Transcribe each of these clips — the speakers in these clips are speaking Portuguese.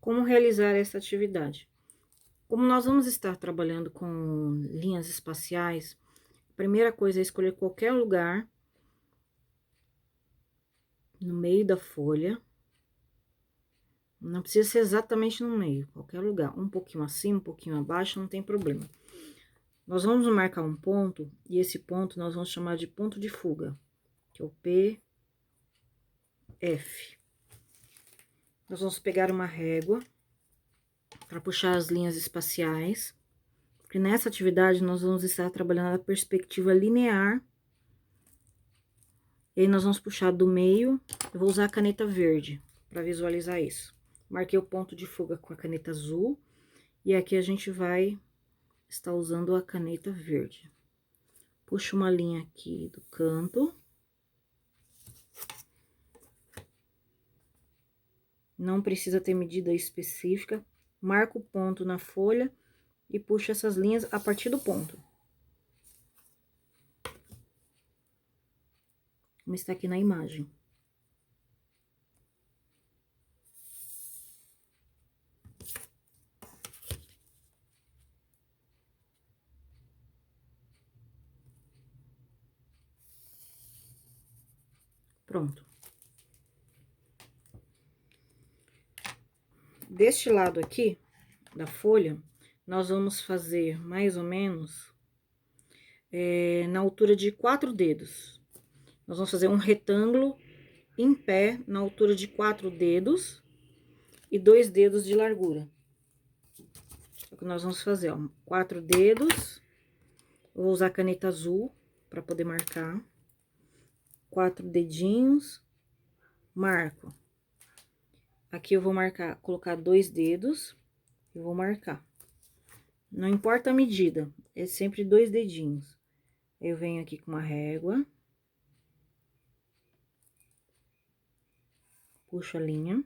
Como realizar essa atividade? Como nós vamos estar trabalhando com linhas espaciais, a primeira coisa é escolher qualquer lugar no meio da folha. Não precisa ser exatamente no meio, qualquer lugar. Um pouquinho acima, um pouquinho abaixo, não tem problema. Nós vamos marcar um ponto, e esse ponto nós vamos chamar de ponto de fuga, que é o PF. Nós vamos pegar uma régua para puxar as linhas espaciais, porque nessa atividade nós vamos estar trabalhando a perspectiva linear. E aí, nós vamos puxar do meio. Eu vou usar a caneta verde para visualizar isso. Marquei o ponto de fuga com a caneta azul. E aqui a gente vai estar usando a caneta verde. Puxo uma linha aqui do canto. Não precisa ter medida específica. Marco o ponto na folha e puxo essas linhas a partir do ponto. Como está aqui na imagem. Pronto. Deste lado aqui da folha, nós vamos fazer mais ou menos na altura de 4 dedos. Nós vamos fazer um retângulo em pé na altura de 4 dedos e 2 dedos de largura. É o que nós vamos fazer, ó, 4 dedos. Eu vou usar caneta azul para poder marcar. 4 dedinhos, marco. Aqui eu vou marcar, colocar 2 dedos e vou marcar. Não importa a medida, é sempre 2 dedinhos. Eu venho aqui com uma régua. Puxo a linha.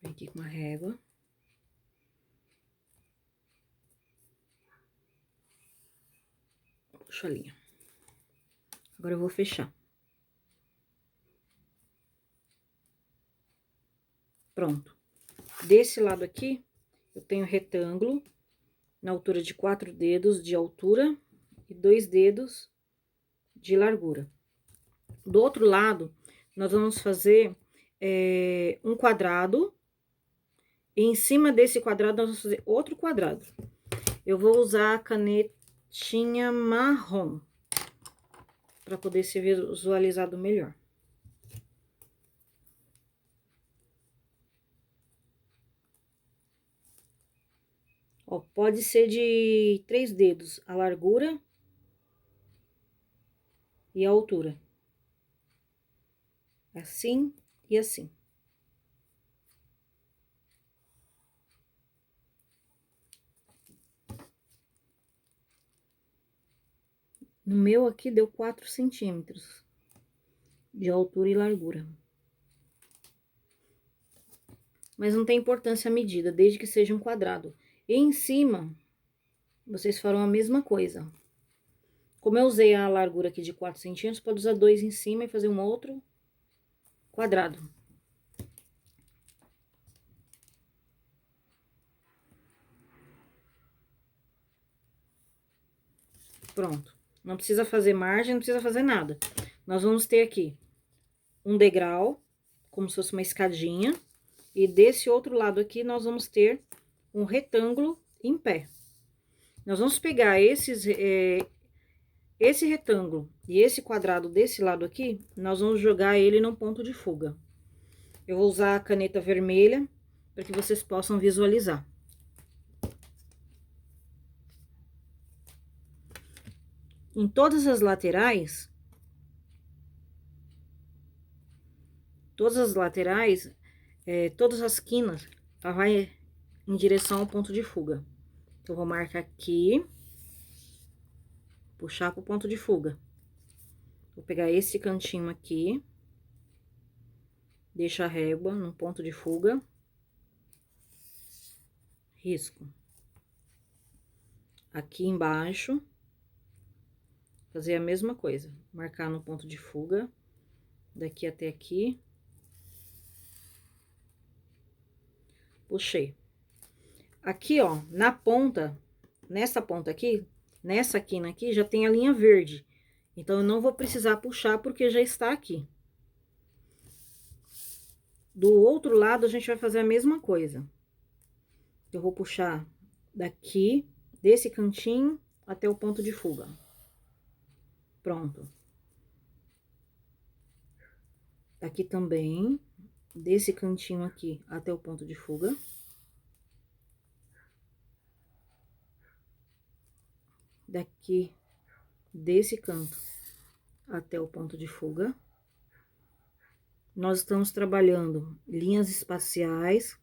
Venho aqui com uma régua. Puxo a linha. Agora eu vou fechar. Pronto. Desse lado aqui, eu tenho retângulo na altura de 4 dedos de altura e 2 dedos de largura. Do outro lado, nós vamos fazer um quadrado, e em cima desse quadrado, nós vamos fazer outro quadrado. Eu vou usar a canetinha marrom, para poder ser visualizado melhor. Ó, pode ser de 3 dedos a largura e a altura. Assim e assim. No meu aqui deu 4 centímetros de altura e largura. Mas não tem importância a medida, desde que seja um quadrado. E em cima, vocês farão a mesma coisa. Como eu usei a largura aqui de 4 centímetros, pode usar 2 em cima e fazer um outro quadrado. Pronto. Não precisa fazer margem, não precisa fazer nada. Nós vamos ter aqui um degrau, como se fosse uma escadinha. E desse outro lado aqui, nós vamos ter um retângulo em pé. Nós vamos pegar esse retângulo e esse quadrado desse lado aqui, nós vamos jogar ele num ponto de fuga. Eu vou usar a caneta vermelha para que vocês possam visualizar. Em todas as laterais, todas as quinas, ela vai em direção ao ponto de fuga. Então, eu vou marcar aqui, puxar pro ponto de fuga. Vou pegar esse cantinho aqui, deixo a régua no ponto de fuga, risco. Aqui embaixo, fazer a mesma coisa, marcar no ponto de fuga, daqui até aqui. puxei. Aqui, ó, na ponta, nessa ponta aqui, nessa quina aqui, já tem a linha verde. Então, eu não vou precisar puxar, porque já está aqui. Do outro lado, a gente vai fazer a mesma coisa. Eu vou puxar daqui, desse cantinho, até o ponto de fuga. Pronto. Aqui também, desse cantinho aqui, até o ponto de fuga. Daqui, desse canto, até o ponto de fuga. Nós estamos trabalhando linhas espaciais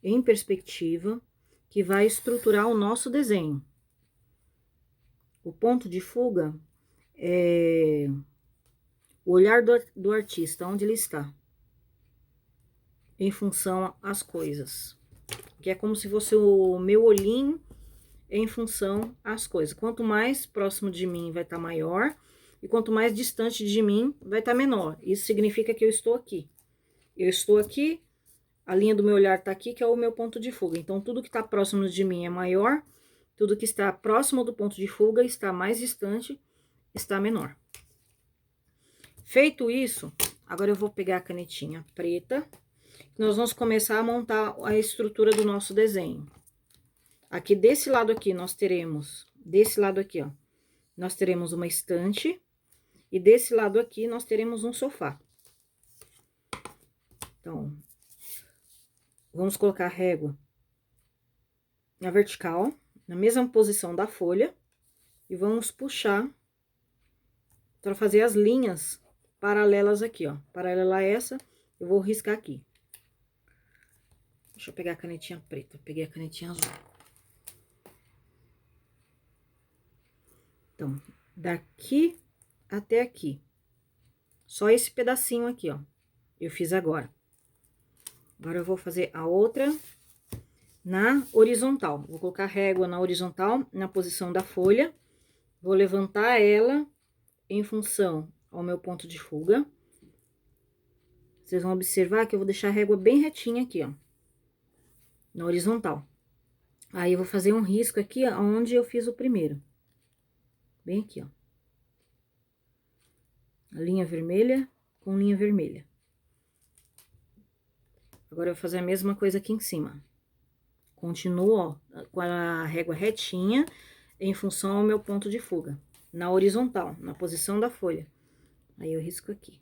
em perspectiva, que vai estruturar o nosso desenho. O ponto de fuga é o olhar do artista, onde ele está, em função às coisas. Que é como se fosse o meu olhinho em função às coisas. Quanto mais próximo de mim vai estar maior, e quanto mais distante de mim vai estar menor. Isso significa que eu estou aqui. Eu estou aqui, a linha do meu olhar tá aqui, que é o meu ponto de fuga. Então, tudo que está próximo de mim é maior, tudo que está próximo do ponto de fuga está mais distante, está menor. Feito isso, agora eu vou pegar a canetinha preta, nós vamos começar a montar a estrutura do nosso desenho. Aqui, desse lado aqui, nós teremos, desse lado aqui, ó, nós teremos uma estante, e desse lado aqui, nós teremos um sofá. Então, vamos colocar a régua na vertical, na mesma posição da folha, e vamos puxar para fazer as linhas paralelas aqui, ó. Paralela a essa, eu vou riscar aqui. Deixa eu pegar a canetinha preta, peguei a canetinha azul. Então, daqui até aqui. Só esse pedacinho aqui, ó, eu fiz agora. Agora, eu vou fazer a outra na horizontal. Vou colocar a régua na horizontal, na posição da folha. Vou levantar ela em função ao meu ponto de fuga. Vocês vão observar que eu vou deixar a régua bem retinha aqui, ó, na horizontal. Aí, eu vou fazer um risco aqui, ó, onde eu fiz o primeiro. Bem aqui, ó. A linha vermelha com linha vermelha. Agora, eu vou fazer a mesma coisa aqui em cima. Continuo, ó, com a régua retinha, em função ao meu ponto de fuga. Na horizontal, na posição da folha. Aí, eu risco aqui.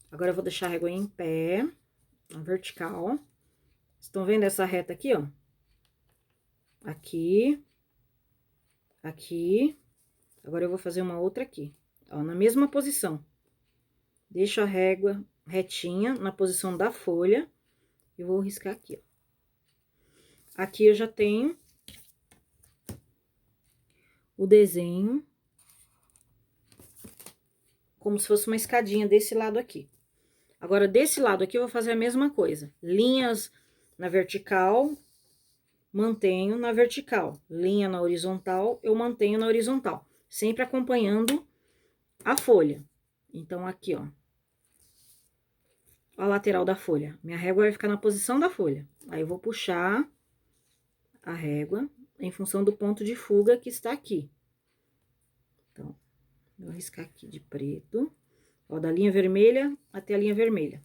Agora, eu vou deixar a régua em pé, na vertical. Estão vendo essa reta aqui, ó? Aqui. Aqui. Agora, eu vou fazer uma outra aqui, ó, na mesma posição. Deixo a régua retinha na posição da folha e vou riscar aqui, ó. Aqui eu já tenho o desenho como se fosse uma escadinha desse lado aqui. Agora, desse lado aqui, eu vou fazer a mesma coisa. Linhas na vertical, mantenho na vertical. Linha na horizontal, eu mantenho na horizontal. Sempre acompanhando a folha. Então, aqui, ó. A lateral da folha. Minha régua vai ficar na posição da folha. Aí, eu vou puxar a régua em função do ponto de fuga que está aqui. Então, vou riscar aqui de preto. Ó, da linha vermelha até a linha vermelha.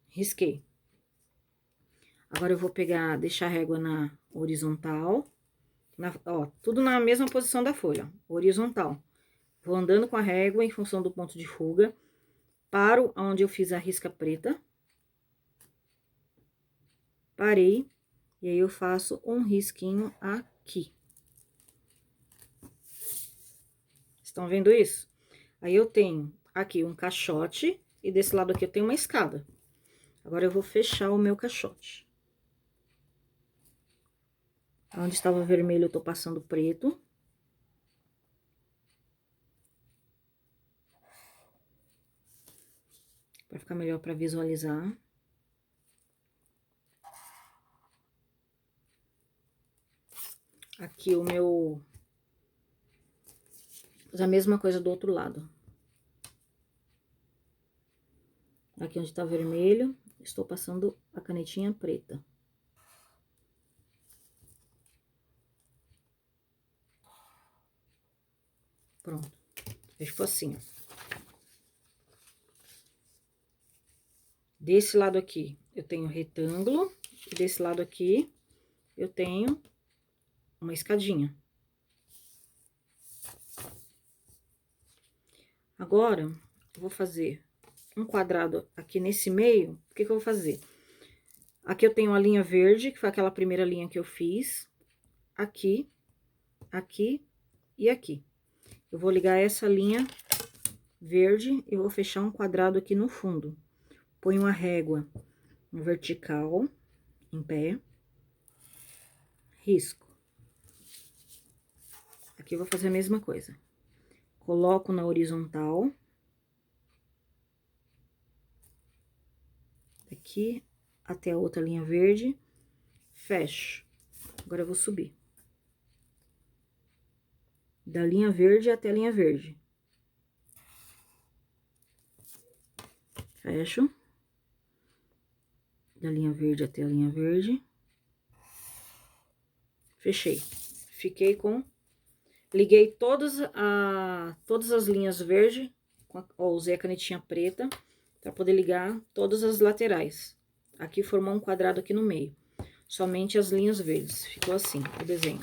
Risquei. Agora, eu vou pegar, deixar a régua na horizontal. Ó, tudo na mesma posição da folha, ó, horizontal. Vou andando com a régua em função do ponto de fuga. Paro onde eu fiz a risca preta. Parei. E aí, eu faço um risquinho aqui. Estão vendo isso? Aí, eu tenho aqui um caixote e desse lado aqui eu tenho uma escada. Agora, eu vou fechar o meu caixote. Onde estava vermelho, eu tô passando preto. Pra ficar melhor pra visualizar. Aqui o meu... Fazer a mesma coisa do outro lado. Aqui onde tá vermelho, estou passando a canetinha preta. Pronto. Ficou assim, ó. Desse lado aqui, eu tenho retângulo. E desse lado aqui, eu tenho uma escadinha. Agora, eu vou fazer um quadrado aqui nesse meio. O que que eu vou fazer? Aqui eu tenho a linha verde, que foi aquela primeira linha que eu fiz. Aqui, aqui e aqui. Eu vou ligar essa linha verde e vou fechar um quadrado aqui no fundo. Ponho uma régua vertical, em pé. Risco. Aqui eu vou fazer a mesma coisa. Coloco na horizontal. Aqui até a outra linha verde. Fecho. Agora eu vou subir. Da linha verde até a linha verde. Fecho. Da linha verde até a linha verde. Fechei. Fiquei com... Liguei todas as linhas verdes. Usei a canetinha preta para poder ligar todas as laterais. Aqui formou um quadrado aqui no meio. Somente as linhas verdes. Ficou assim o desenho.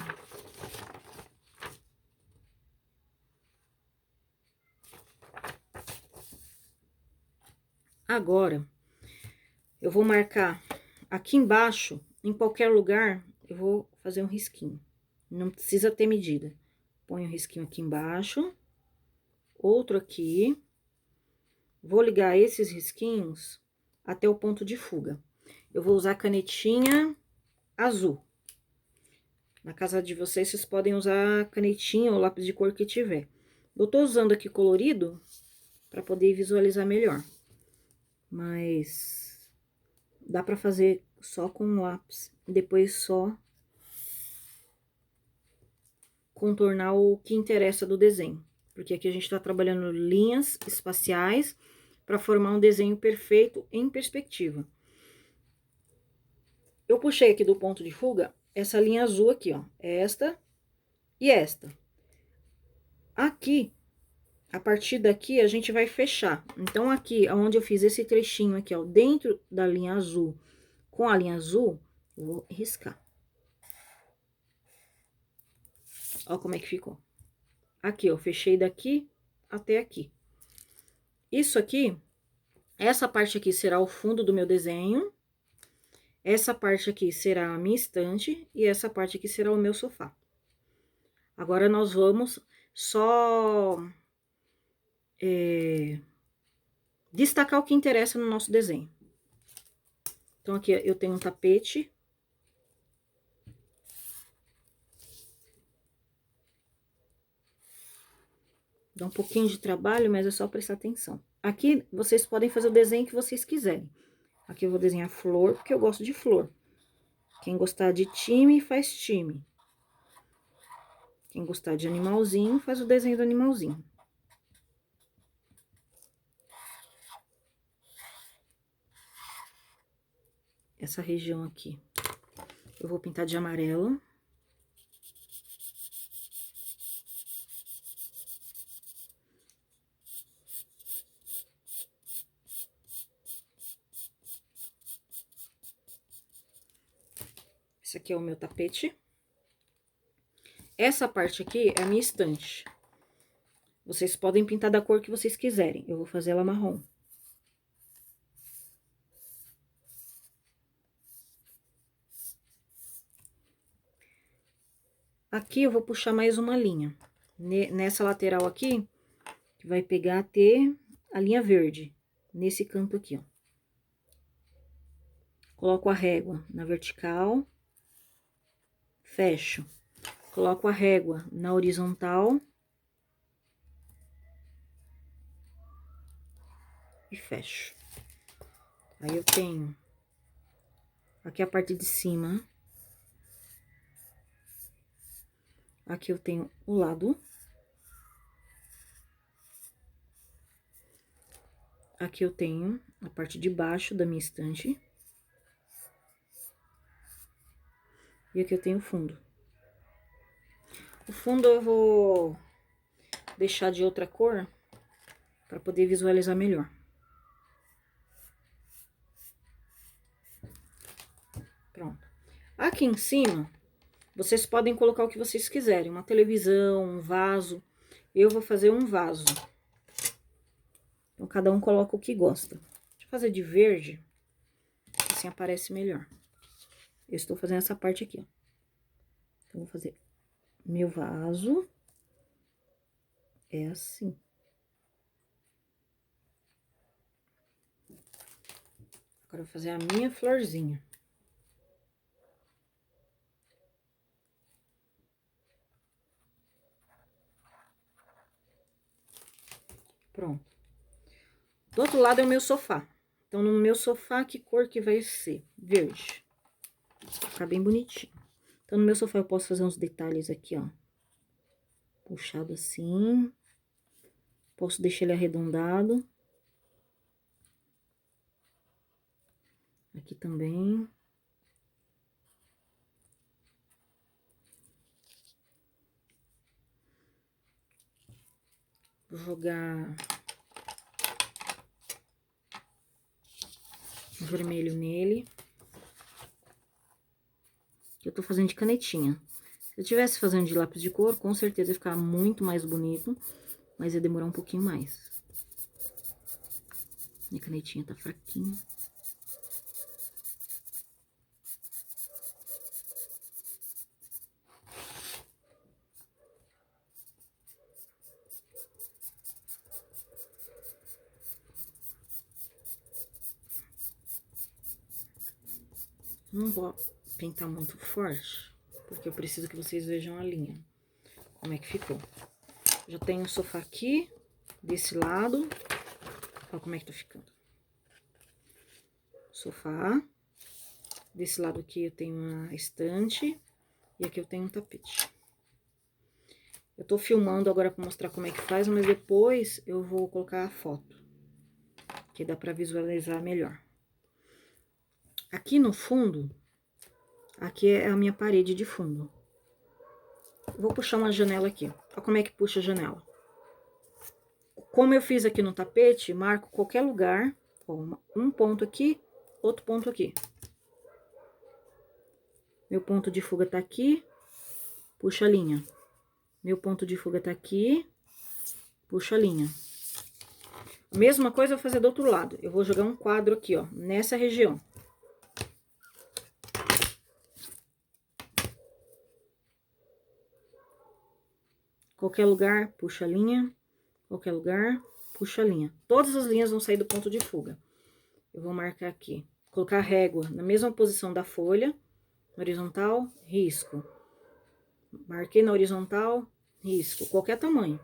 Agora, eu vou marcar aqui embaixo, em qualquer lugar, eu vou fazer um risquinho. Não precisa ter medida. Põe um risquinho aqui embaixo, outro aqui. Vou ligar esses risquinhos até o ponto de fuga. Eu vou usar canetinha azul. Na casa de vocês, vocês podem usar canetinha ou lápis de cor que tiver. Eu tô usando aqui colorido para poder visualizar melhor. Mas dá pra fazer só com lápis. Depois só contornar o que interessa do desenho. Porque aqui a gente tá trabalhando linhas espaciais para formar um desenho perfeito em perspectiva. Eu puxei aqui do ponto de fuga essa linha azul aqui, ó. Esta e esta. Aqui, a partir daqui, a gente vai fechar. Então, aqui, onde eu fiz esse trechinho aqui, ó, dentro da linha azul, com a linha azul, eu vou riscar. Ó como é que ficou. Aqui, ó, fechei daqui até aqui. Isso aqui, essa parte aqui será o fundo do meu desenho. Essa parte aqui será a minha estante e essa parte aqui será o meu sofá. Agora, nós vamos só destacar o que interessa no nosso desenho. Então, aqui eu tenho um tapete. Dá um pouquinho de trabalho, mas é só prestar atenção. Aqui, vocês podem fazer o desenho que vocês quiserem. Aqui eu vou desenhar flor, porque eu gosto de flor. Quem gostar de time, faz time. Quem gostar de animalzinho, faz o desenho do animalzinho. Essa região aqui, eu vou pintar de amarelo. Esse aqui é o meu tapete. Essa parte aqui é a minha estante. Vocês podem pintar da cor que vocês quiserem. Eu vou fazer ela marrom. Aqui eu vou puxar mais uma linha. Nessa lateral aqui, que vai pegar até a linha verde. Nesse canto aqui, ó. Coloco a régua na vertical. Fecho. Coloco a régua na horizontal. E fecho. Aí eu tenho aqui a parte de cima. Aqui eu tenho o lado. Aqui eu tenho a parte de baixo da minha estante. E aqui eu tenho o fundo. O fundo eu vou deixar de outra cor para poder visualizar melhor. Pronto. Aqui em cima, vocês podem colocar o que vocês quiserem. Uma televisão, um vaso. Eu vou fazer um vaso. Então, cada um coloca o que gosta. Deixa eu fazer de verde, assim aparece melhor. Eu estou fazendo essa parte aqui, ó. Então, vou fazer meu vaso. É assim. Agora, eu vou fazer a minha florzinha. Pronto. Do outro lado é o meu sofá. Então, no meu sofá, que cor que vai ser? Verde. Vai ficar bem bonitinho. Então, no meu sofá, eu posso fazer uns detalhes aqui, ó. Puxado assim. Posso deixar ele arredondado. Aqui também. Vou jogar um vermelho nele. Eu tô fazendo de canetinha. Se eu tivesse fazendo de lápis de cor, com certeza ia ficar muito mais bonito, mas ia demorar um pouquinho mais. Minha canetinha tá fraquinha. Não vou pintar muito forte, porque eu preciso que vocês vejam a linha. Como é que ficou. Já tenho o sofá aqui, desse lado. Olha como é que tá ficando. Sofá. Desse lado aqui eu tenho uma estante. E aqui eu tenho um tapete. Eu tô filmando agora pra mostrar como é que faz, mas depois eu vou colocar a foto. Que dá pra visualizar melhor. Aqui no fundo, aqui é a minha parede de fundo. Vou puxar uma janela aqui. Olha como é que puxa a janela. Como eu fiz aqui no tapete, marco qualquer lugar. Ó, um ponto aqui, outro ponto aqui. Meu ponto de fuga tá aqui, puxa a linha. Meu ponto de fuga tá aqui, puxa a linha. Mesma coisa eu vou fazer do outro lado. Eu vou jogar um quadro aqui, ó, nessa região. Qualquer lugar, puxa a linha. Qualquer lugar, puxa a linha. Todas as linhas vão sair do ponto de fuga. Eu vou marcar aqui. Colocar a régua na mesma posição da folha. Horizontal, risco. Marquei na horizontal, risco. Qualquer tamanho.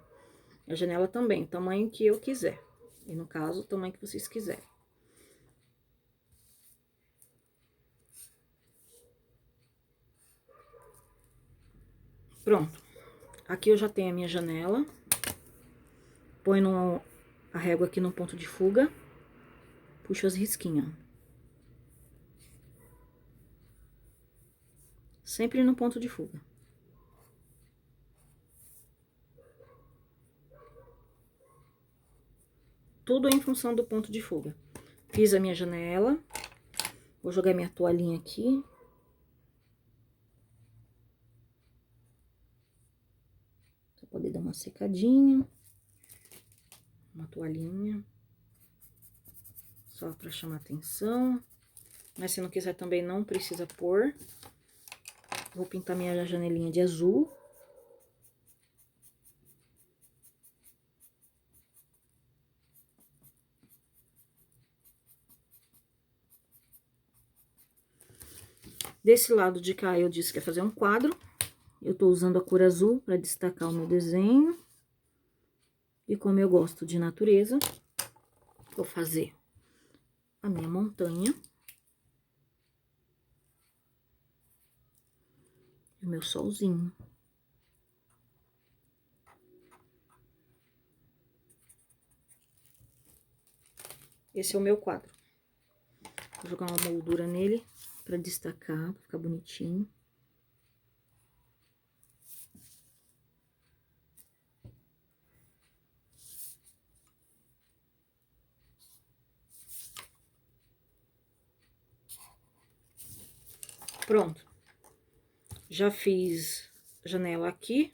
A janela também, o tamanho que eu quiser. E no caso, o tamanho que vocês quiserem. Pronto. Aqui eu já tenho a minha janela. Põe a régua aqui no ponto de fuga. Puxo as risquinhas. Sempre no ponto de fuga. Tudo em função do ponto de fuga. Fiz a minha janela. Vou jogar minha toalhinha aqui. Pra poder dar uma secadinha. Uma toalhinha. Só pra chamar atenção. Mas se não quiser também não precisa pôr. Vou pintar minha janelinha de azul. Desse lado de cá, eu disse que ia fazer um quadro. Eu tô usando a cor azul para destacar o meu desenho. E como eu gosto de natureza, vou fazer a minha montanha. E o meu solzinho. Esse é o meu quadro. Vou jogar uma moldura nele pra destacar, pra ficar bonitinho. Pronto. Já fiz janela aqui.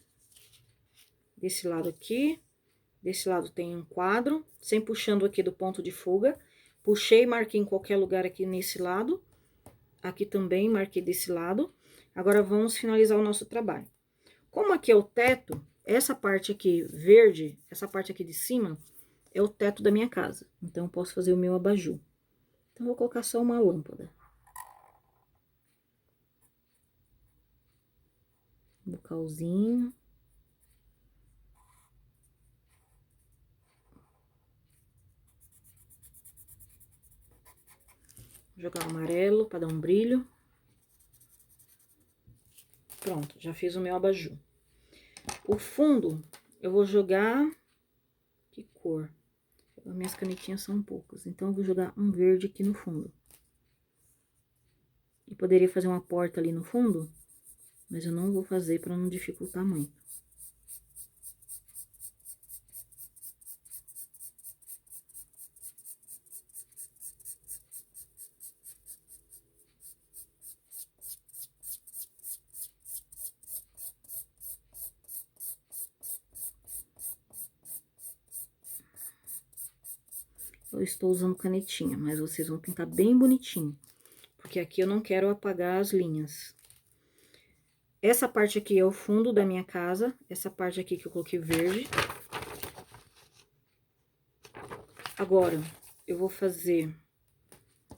Desse lado aqui. Desse lado tem um quadro, sem puxando aqui do ponto de fuga. Puxei e marquei em qualquer lugar aqui nesse lado. Aqui também marquei desse lado. Agora, vamos finalizar o nosso trabalho. Como aqui é o teto, essa parte aqui verde, essa parte aqui de cima, é o teto da minha casa. Então, eu posso fazer o meu abajur. Então, vou colocar só uma lâmpada. Um bocalzinho. Jogar o amarelo para dar um brilho. Pronto, já fiz o meu abajur. O fundo, eu vou jogar... Que cor? As minhas canetinhas são poucas, então eu vou jogar um verde aqui no fundo. E poderia fazer uma porta ali no fundo, mas eu não vou fazer para não dificultar muito. Eu estou usando canetinha, mas vocês vão pintar bem bonitinho, porque aqui eu não quero apagar as linhas. Essa parte aqui é o fundo da minha casa, essa parte aqui que eu coloquei verde. Agora, eu vou fazer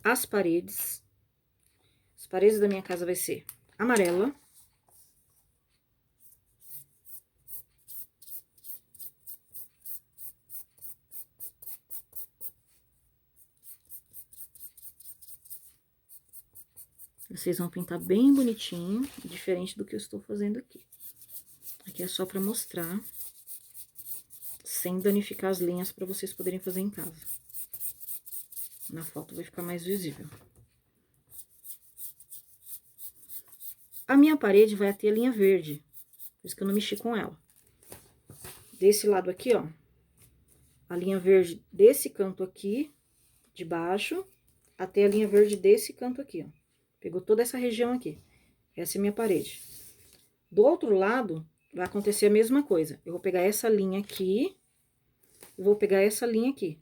as paredes. As paredes da minha casa vai ser amarela. Vocês vão pintar bem bonitinho, diferente do que eu estou fazendo aqui. Aqui é só pra mostrar, sem danificar as linhas pra vocês poderem fazer em casa. Na foto vai ficar mais visível. A minha parede vai ter a linha verde, por isso que eu não mexi com ela. Desse lado aqui, ó, a linha verde desse canto aqui, de baixo, até a linha verde desse canto aqui, ó. Pegou toda essa região aqui. Essa é a minha parede. Do outro lado, vai acontecer a mesma coisa. Eu vou pegar essa linha aqui, e vou pegar essa linha aqui.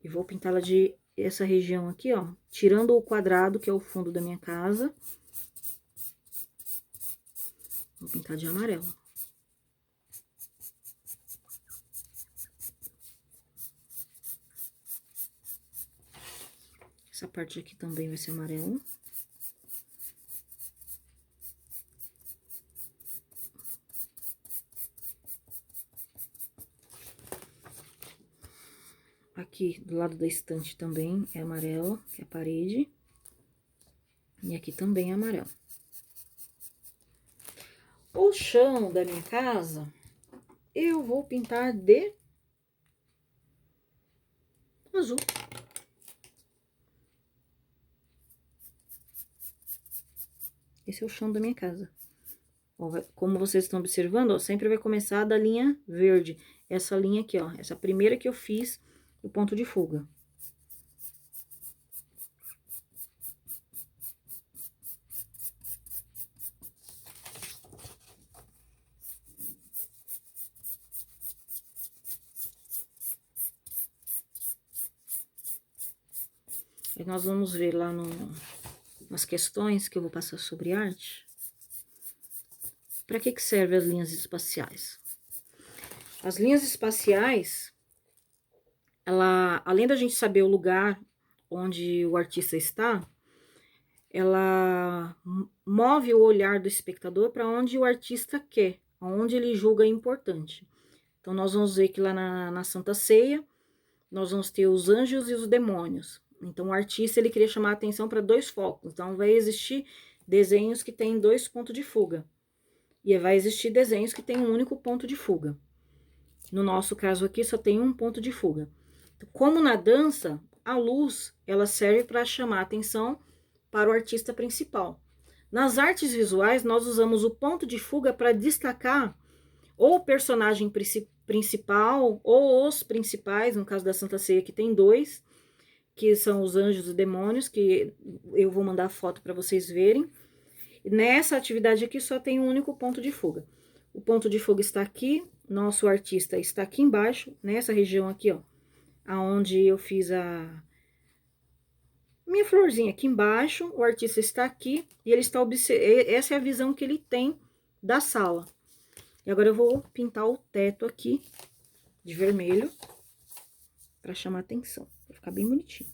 E vou pintá-la de essa região aqui, ó, tirando o quadrado, que é o fundo da minha casa. Vou pintar de amarelo. Essa parte aqui também vai ser amarelo. Aqui, do lado da estante também é amarelo, que é a parede. E aqui também é amarelo. O chão da minha casa, eu vou pintar de azul. Esse é o chão da minha casa. Ó, como vocês estão observando, ó, sempre vai começar da linha verde. Essa linha aqui, ó, essa primeira que eu fiz, o ponto de fuga. E nós vamos ver lá nas questões que eu vou passar sobre arte. Para que servem as linhas espaciais? As linhas espaciais, além da gente saber o lugar onde o artista está, ela move o olhar do espectador para onde o artista quer, aonde ele julga importante. Então, nós vamos ver que lá na Santa Ceia, nós vamos ter os anjos e os demônios. Então, o artista, ele queria chamar a atenção para dois focos. Então, vai existir desenhos que têm dois pontos de fuga. E vai existir desenhos que têm um único ponto de fuga. No nosso caso aqui, só tem um ponto de fuga. Como na dança, a luz, ela serve para chamar a atenção para o artista principal. Nas artes visuais, nós usamos o ponto de fuga para destacar ou o personagem principal ou os principais, no caso da Santa Ceia que tem dois, que são os anjos e demônios, que eu vou mandar foto para vocês verem. Nessa atividade aqui só tem um único ponto de fuga. O ponto de fuga está aqui, nosso artista está aqui embaixo, nessa região aqui, ó, aonde eu fiz a minha florzinha aqui embaixo, o artista está aqui e ele está observando, essa é a visão que ele tem da sala. E agora eu vou pintar o teto aqui de vermelho para chamar atenção, vai ficar bem bonitinho.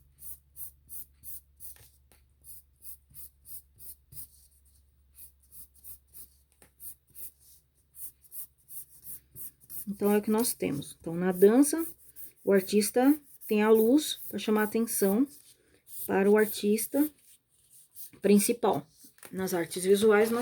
Então, é o que nós temos. Então, na dança, o artista tem a luz para chamar atenção para o artista principal. Nas artes visuais, nós